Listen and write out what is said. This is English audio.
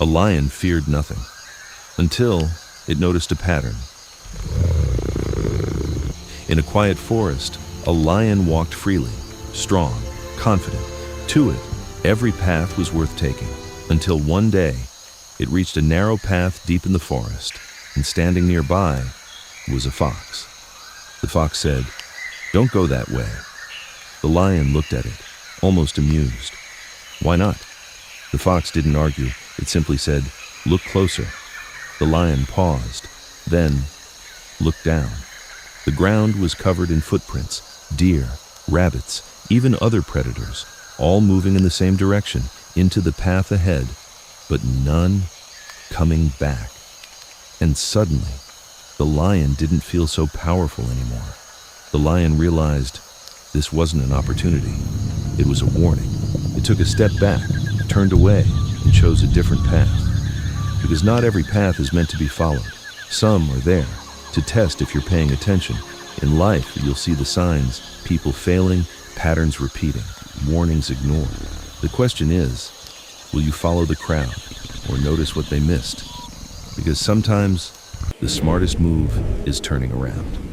A lion feared nothing, until it noticed a pattern. In a quiet forest, a lion walked freely, strong, confident. To it, every path was worth taking, until one day, it reached a narrow path deep in the forest, and standing nearby was a fox. The fox said, "Don't go that way." The lion looked at it, almost amused. "Why not?" The fox didn't argue. It simply said, "Look closer." The lion paused, then looked down. The ground was covered in footprints, deer, rabbits, even other predators, all moving in the same direction, into the path ahead, but none coming back. And suddenly, the lion didn't feel so powerful anymore. The lion realized this wasn't an opportunity. It was a warning. It took a step back, turned away, and chose a different path. Because not every path is meant to be followed. Some are there to test if you're paying attention. In life, you'll see the signs, people failing, patterns repeating, warnings ignored. The question is, will you follow the crowd or notice what they missed? Because sometimes the smartest move is turning around.